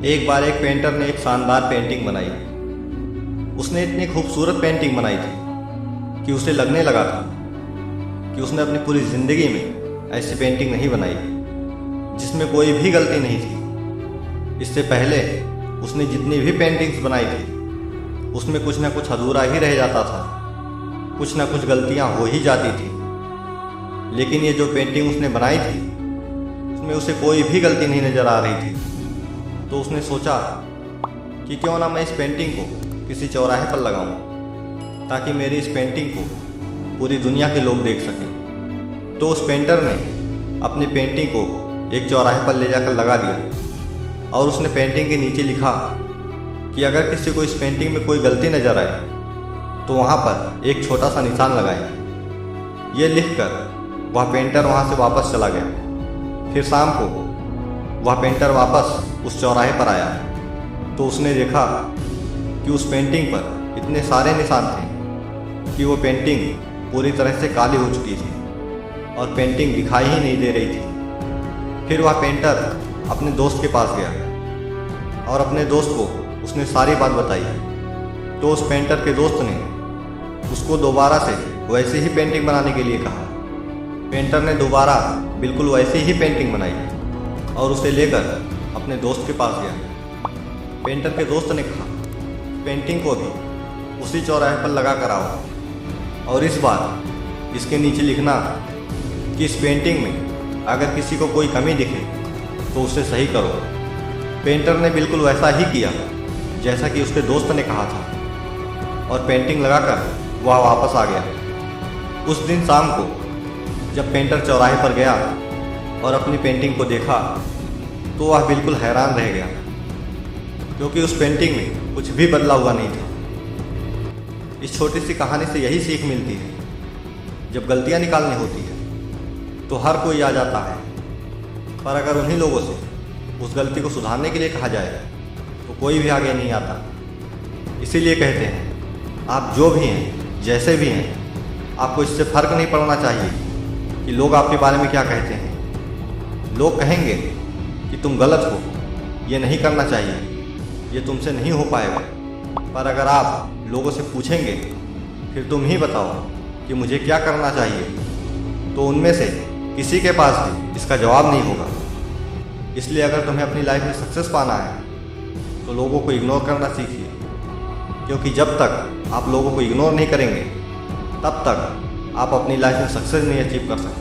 एक बार एक पेंटर ने एक शानदार पेंटिंग बनाई। उसने इतनी खूबसूरत पेंटिंग बनाई थी कि उसे लगने लगा था कि उसने अपनी पूरी ज़िंदगी में ऐसी पेंटिंग नहीं बनाई जिसमें कोई भी गलती नहीं थी। इससे पहले उसने जितनी भी पेंटिंग्स बनाई थी उसमें कुछ ना कुछ अधूरा ही रह जाता था, कुछ ना कुछ गलतियां हो ही जाती थी। लेकिन ये जो पेंटिंग उसने बनाई थी उसमें उसे कोई भी गलती नहीं नज़र आ रही थी। तो उसने सोचा कि क्यों ना मैं इस पेंटिंग को किसी चौराहे पर लगाऊं ताकि मेरी इस पेंटिंग को पूरी दुनिया के लोग देख सकें। तो उस पेंटर ने अपनी पेंटिंग को एक चौराहे पर ले जाकर लगा दिया और उसने पेंटिंग के नीचे लिखा कि अगर किसी को इस पेंटिंग में कोई गलती नज़र आए तो वहाँ पर एक छोटा सा निशान लगाएं। ये लिखकर वह पेंटर वहाँ से वापस चला गया। फिर शाम को वह पेंटर वापस उस चौराहे पर आया तो उसने देखा कि उस पेंटिंग पर इतने सारे निशान थे कि वो पेंटिंग पूरी तरह से काली हो चुकी थी और पेंटिंग दिखाई ही नहीं दे रही थी। फिर वह पेंटर अपने दोस्त के पास गया और अपने दोस्त को उसने सारी बात बताई। तो उस पेंटर के दोस्त ने उसको दोबारा से वैसे ही पेंटिंग बनाने के लिए कहा। पेंटर ने दोबारा बिल्कुल वैसे ही पेंटिंग बनाई और उसे लेकर अपने दोस्त के पास गया। पेंटर के दोस्त ने कहा, पेंटिंग को भी उसी चौराहे पर लगा कर आओ और इस बार इसके नीचे लिखना कि इस पेंटिंग में अगर किसी को कोई कमी दिखे तो उसे सही करो। पेंटर ने बिल्कुल वैसा ही किया जैसा कि उसके दोस्त ने कहा था और पेंटिंग लगाकर वह वापस आ गया। उस दिन शाम को जब पेंटर चौराहे पर गया और अपनी पेंटिंग को देखा तो वह बिल्कुल हैरान रह गया क्योंकि उस पेंटिंग में कुछ भी बदला हुआ नहीं था। इस छोटी सी कहानी से यही सीख मिलती है, जब गलतियां निकालनी होती है तो हर कोई आ जाता है, पर अगर उन्हीं लोगों से उस गलती को सुधारने के लिए कहा जाए तो कोई भी आगे नहीं आता। इसीलिए कहते हैं आप जो भी हैं, जैसे भी हैं, आपको इससे फ़र्क नहीं पड़ना चाहिए कि लोग आपके बारे में क्या कहते हैं। लोग कहेंगे कि तुम गलत हो, ये नहीं करना चाहिए, ये तुमसे नहीं हो पाएगा। पर अगर आप लोगों से पूछेंगे फिर तुम ही बताओ कि मुझे क्या करना चाहिए, तो उनमें से किसी के पास भी इसका जवाब नहीं होगा। इसलिए अगर तुम्हें अपनी लाइफ में सक्सेस पाना है तो लोगों को इग्नोर करना सीखिए, क्योंकि जब तक आप लोगों को इग्नोर नहीं करेंगे तब तक आप अपनी लाइफ में सक्सेस नहीं अचीव कर सकते।